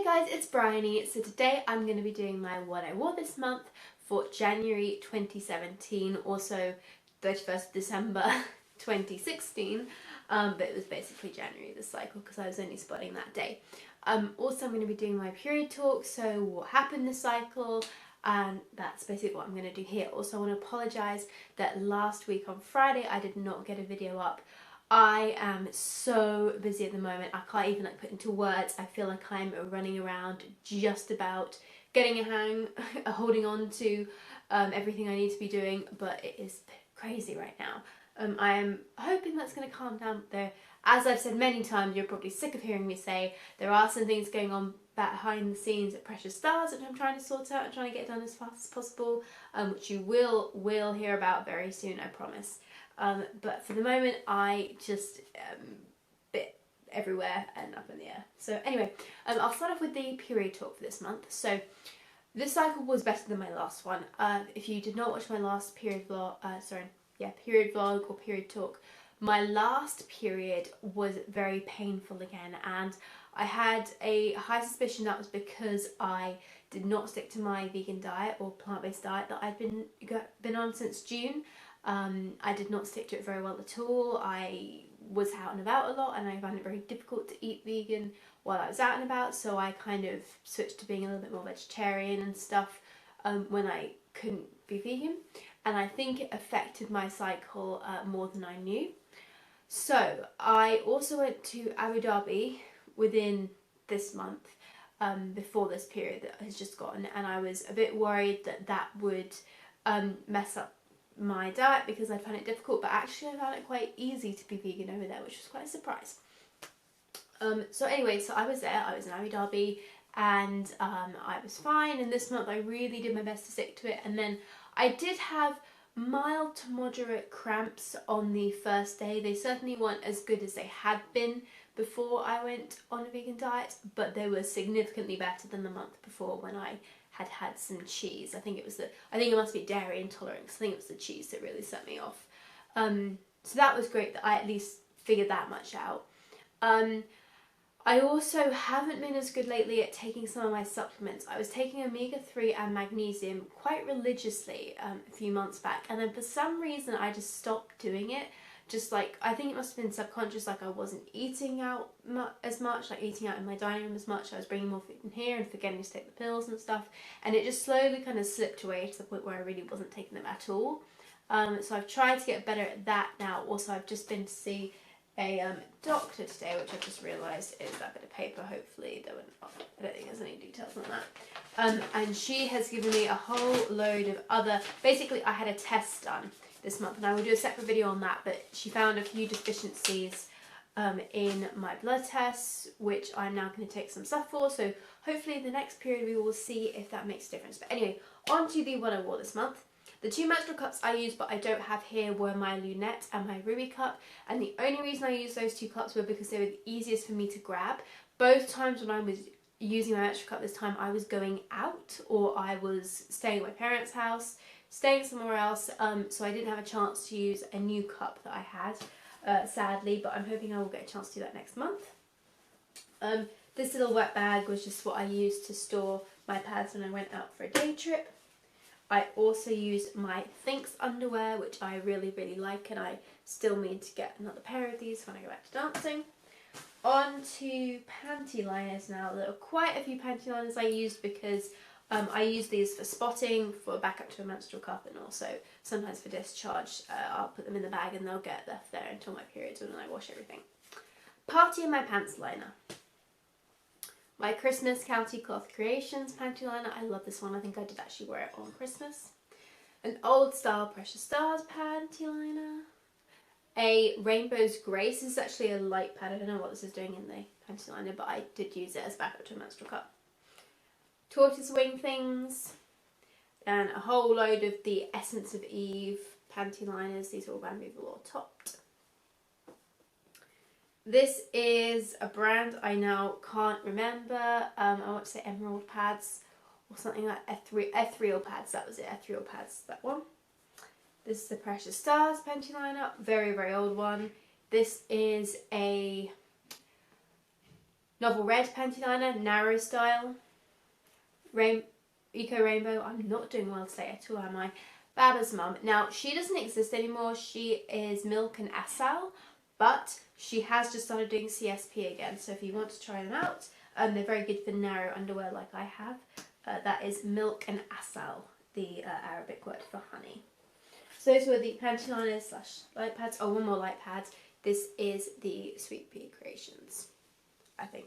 Hey guys, it's Bryony. So today I'm going to be doing my what I wore this month for January 2017, also 31st December 2016, but it was basically January this cycle because I was only spotting that day. Also I'm going to be doing my period talk, so what happened this cycle, and that's basically what I'm going to do here. Also I want to apologise that last week on Friday I did not get a video up. I am so busy at the moment, I can't even put into words. I feel like I'm running around just about getting a hang, holding on to everything I need to be doing, but it is crazy right now. I am hoping that's going to calm down though. As I've said many times, you're probably sick of hearing me say, there are some things going on behind the scenes at Precious Stars which I'm trying to sort out and trying to get done as fast as possible, which you will hear about very soon, I promise. But for the moment I just bit everywhere and up in the air. So anyway, I'll start off with the period talk for this month. So this cycle was better than my last one. If you did not watch my last period vlog, period vlog or period talk, my last period was very painful again, and I had a high suspicion that was because I did not stick to my vegan diet or plant-based diet that I'd been on since June. I did not stick to it very well at all. I was out and about a lot and I found it very difficult to eat vegan while I was out and about, so I kind of switched to being a little bit more vegetarian and stuff when I couldn't be vegan, and I think it affected my cycle more than I knew. So I also went to Abu Dhabi within this month, before this period that has just gone, and I was a bit worried that that would mess up my diet because I found it difficult, but actually I found it quite easy to be vegan over there, which was quite a surprise. So anyway, so I was there, I was in Abu Dhabi, and I was fine, and this month I really did my best to stick to it, and then I did have mild to moderate cramps on the first day. They certainly weren't as good as they had been before I went on a vegan diet, but they were significantly better than the month before when I had some cheese. I think it must be dairy intolerance. I think it was the cheese that really set me off. So that was great that I at least figured that much out. I also haven't been as good lately at taking some of my supplements. I was taking omega-3 and magnesium quite religiously a few months back, and then for some reason I just stopped doing it. I think it must have been subconscious, I wasn't eating out as much, eating out in my dining room as much. I was bringing more food in here and forgetting to take the pills and stuff, and it just slowly kind of slipped away to the point where I really wasn't taking them at all. So I've tried to get better at that now. Also, I've just been to see a doctor today, which I've just realised is that bit of paper. Hopefully I don't think there's any details on that. And she has given me a whole load of other, basically I had a test done this month and I will do a separate video on that, but she found a few deficiencies in my blood tests, which I'm now going to take some stuff for, so hopefully the next period we will see if that makes a difference. But anyway, on to the what I wore this month. The two menstrual cups I used but I don't have here were my Lunette and my Ruby cup, and the only reason I used those two cups were because they were the easiest for me to grab. Both times when I was using my menstrual cup this time I was going out or I was staying at my parents' house, staying somewhere else, so I didn't have a chance to use a new cup that I had, sadly, but I'm hoping I will get a chance to do that next month. This little wet bag was just what I used to store my pads when I went out for a day trip. I also used my Thinx underwear, which I really like, and I still mean to get another pair of these when I go back to dancing. On to panty liners now. There are quite a few panty liners I used because I use these for spotting, for backup to a menstrual cup, and also sometimes for discharge. I'll put them in the bag and they'll get left there until my period's when I wash everything. Party in my pants liner. My Christmas County Cloth Creations panty liner. I love this one. I think I did actually wear it on Christmas. An old style Precious Stars panty liner. A Rainbow's Grace. This is actually a light pad. I don't know what this is doing in the panty liner, but I did use it as backup to a menstrual cup. Tortoise Wing things. And a whole load of the Essence of Eve panty liners. These are all Bamboo Velour topped. This is a brand I now can't remember. I want to say Emerald Pads or something like Ethereal Pads. That was it, Ethereal Pads, that one. This is the Precious Stars panty liner, very old one. This is a Novel Red panty liner, narrow style. Eco Rainbow. I'm not doing well today at all, am I? Baba's mum. Now, she doesn't exist anymore. She is Milk and Asal, but she has just started doing CSP again. So if you want to try them out, they're very good for narrow underwear like I have. That is Milk and Asal, the Arabic word for honey. So those were the panty liners / light pads. Oh, one more light pad. This is the Sweet Pea Creations, I think.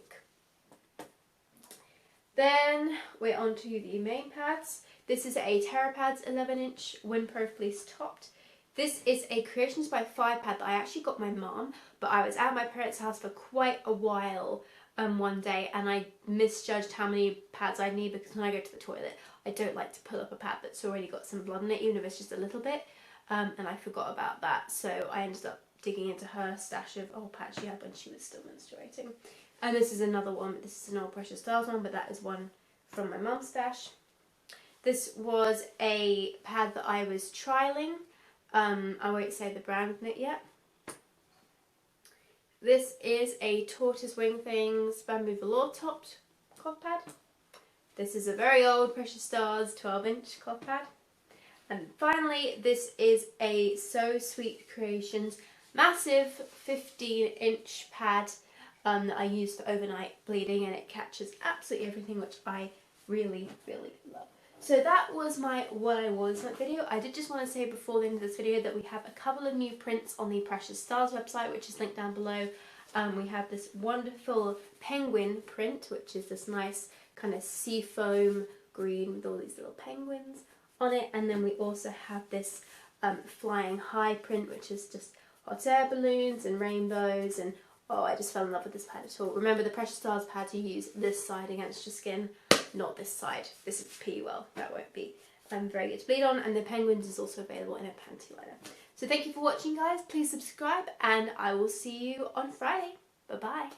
Then we're on to the main pads. This is a TerraPads 11-inch Winpro fleece topped. This is a Creations by 5 pad that I actually got my mum, but I was at my parents' house for quite a while one day, and I misjudged how many pads I need, because when I go to the toilet, I don't like to pull up a pad that's already got some blood in it, even if it's just a little bit, and I forgot about that, so I ended up digging into her stash of old pads she had when she was still menstruating. And this is another one. This is an old Precious Stars one, but that is one from my mum's stash. This was a pad that I was trialling. I won't say the brand in it yet. This is a Tortoise Wing Things Bamboo Velour topped cloth pad. This is a very old Precious Stars 12-inch cloth pad. And finally, this is a So Sweet Creations massive 15-inch pad that I use for overnight bleeding, and it catches absolutely everything, which I really, really love. So that was my what I wore this month video. I did just want to say before the end of this video that we have a couple of new prints on the Precious Stars website, which is linked down below. We have this wonderful penguin print, which is this nice kind of seafoam green with all these little penguins on it, and then we also have this flying high print, which is just hot air balloons and rainbows, and oh, I just fell in love with this pad at all. Remember, the Precious Stars pad, you use this side against your skin, not this side. This is pee well, that won't be very good to bleed on, and the penguins is also available in a panty liner. So thank you for watching, guys. Please subscribe, and I will see you on Friday. Bye bye.